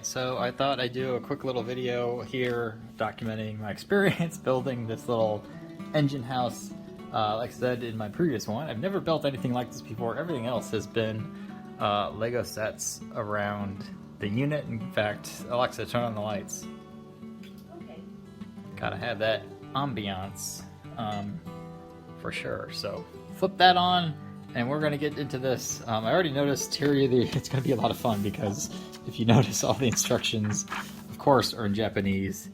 So I thought I'd do a quick little video here documenting my experience building this little engine house. Like I said in my previous one, I've never built anything like this before. Everything else has been Lego sets around the unit. In fact, Alexa, turn on the lights. Okay. Gotta have that ambiance for sure. So flip that on and we're gonna get into this. I already noticed here it's gonna be a lot of fun because if you notice, all the instructions of course are in Japanese,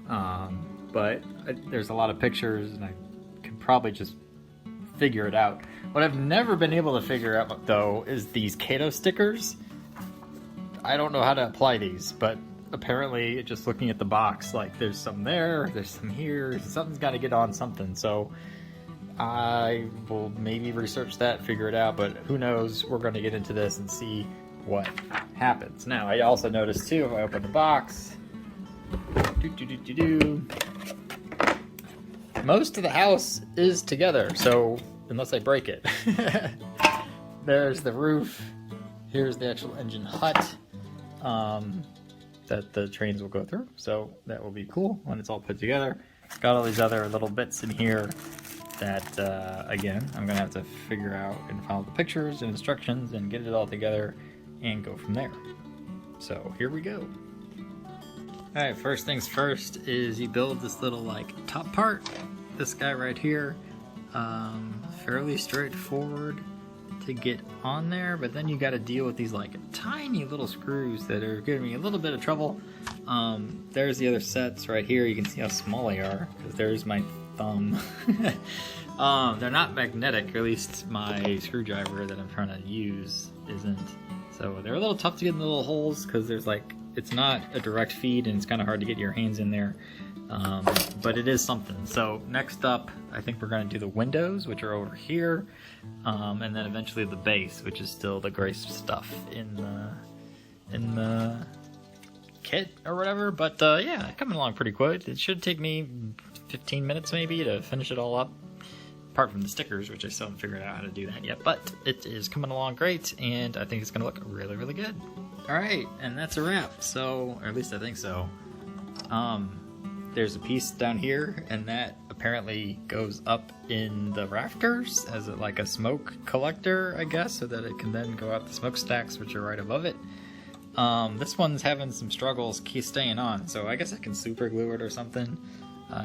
but there's a lot of pictures and I can probably just figure it out. What I've never been able to figure out though is these Kato stickers. I don't know how to apply these, but apparently just looking at the box, like there's some there's some here, something's got to get on something. So I will maybe research that, figure it out, but who knows. We're going to get into this and see what happens. Now I also noticed too, if I open the box, most of the house is together, so unless I break it. There's the roof, here's the actual engine hut that the trains will go through, so that will be cool when it's all put together. Got all these other little bits in here that again I'm gonna have to figure out and follow the pictures and instructions and get it all together and go from there. So here we go. Alright, first things first is you build this little like top part, this guy right here. Fairly straightforward to get on there, but then you got to deal with these like tiny little screws that are giving me a little bit of trouble. There's the other sets right here. You can see how small they are because there's my thumb. They're not magnetic, or at least my screwdriver that I'm trying to use isn't. So they're a little tough to get in the little holes because there's like, it's not a direct feed and it's kind of hard to get your hands in there. But it is something. So next up, I think we're going to do the windows, which are over here, and then eventually the base, which is still the gray stuff in the kit or whatever. But yeah, coming along pretty quick. It should take me 15 minutes maybe to finish it all up, apart from the stickers, which I still haven't figured out how to do that yet. But it is coming along great, and I think it's going to look really, really good. All right, and that's a wrap. So, or at least I think so. There's a piece down here, and that apparently goes up in the rafters as like a smoke collector, I guess, so that it can then go out the smokestacks, which are right above it. This one's having some struggles staying on, so I guess I can super glue it or something,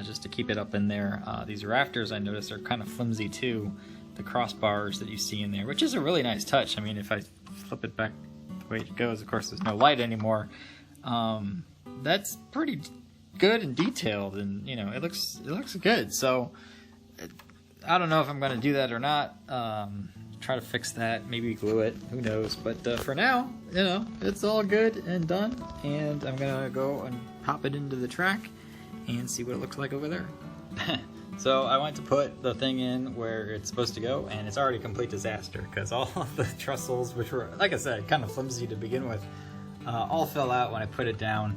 just to keep it up in there. These rafters, I noticed, are kind of flimsy too, the crossbars that you see in there, which is a really nice touch. I mean, if I flip it back the way it goes, of course there's no light anymore. That's pretty good and detailed, and you know, it looks good. So I don't know if I'm going to do that or not. Try to fix that, maybe glue it, who knows. But for now, you know, it's all good and done, and I'm gonna go and pop it into the track and see what it looks like over there. So I went to put the thing in where it's supposed to go, and it's already a complete disaster because all of the trussels, which were, like I said, kind of flimsy to begin with, all fell out when I put it down.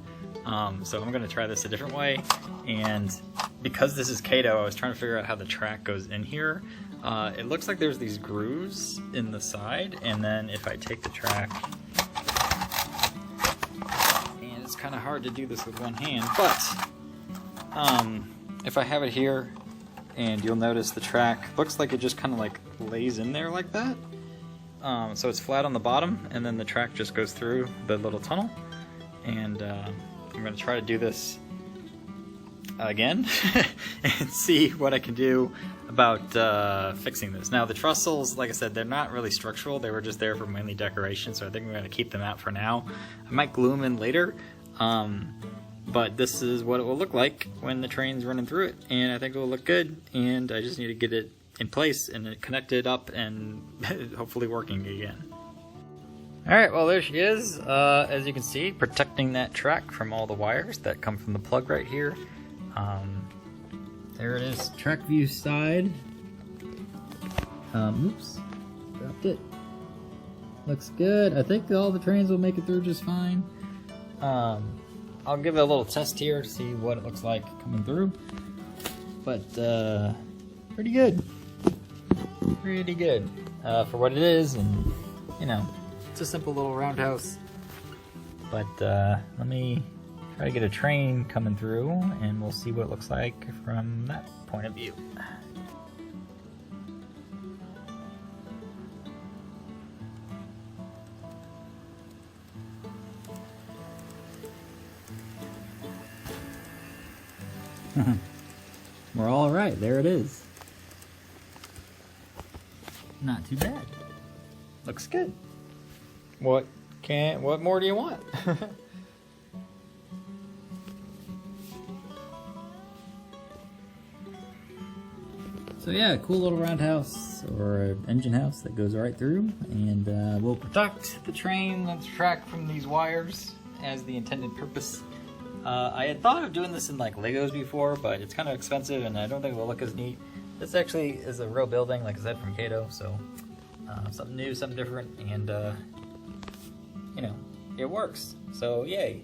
So I'm going to try this a different way, and because this is Kato, I was trying to figure out how the track goes in here. It looks like there's these grooves in the side, and then if I take the track, and it's kind of hard to do this with one hand, but if I have it here, and you'll notice the track looks like it just kind of like lays in there like that. So it's flat on the bottom, and then the track just goes through the little tunnel, and I'm going to try to do this again and see what I can do about fixing this. Now the trussels, like I said, they're not really structural. They were just there for mainly decoration, so I think I'm going to keep them out for now. I might glue them in later, but this is what it will look like when the train's running through it, and I think it will look good, and I just need to get it in place and connected up and hopefully working again. Alright, well there she is, as you can see, protecting that track from all the wires that come from the plug right here. There it is, track view side. Oops, dropped it. Looks good. I think all the trains will make it through just fine. I'll give it a little test here to see what it looks like coming through. But, pretty good. Pretty good, for what it is, and, you know, it's a simple little roundhouse. But let me try to get a train coming through, and we'll see what it looks like from that point of view. We're all right. There it is. Not too bad. Looks good. What more do you want? So yeah, cool little roundhouse or engine house that goes right through, and we'll protect the train and the track from these wires as the intended purpose. I had thought of doing this in like Legos before, but it's kind of expensive and I don't think it will look as neat. This actually is a real building, like I said, from Kato, so something new, something different, and you know, it works. So yay.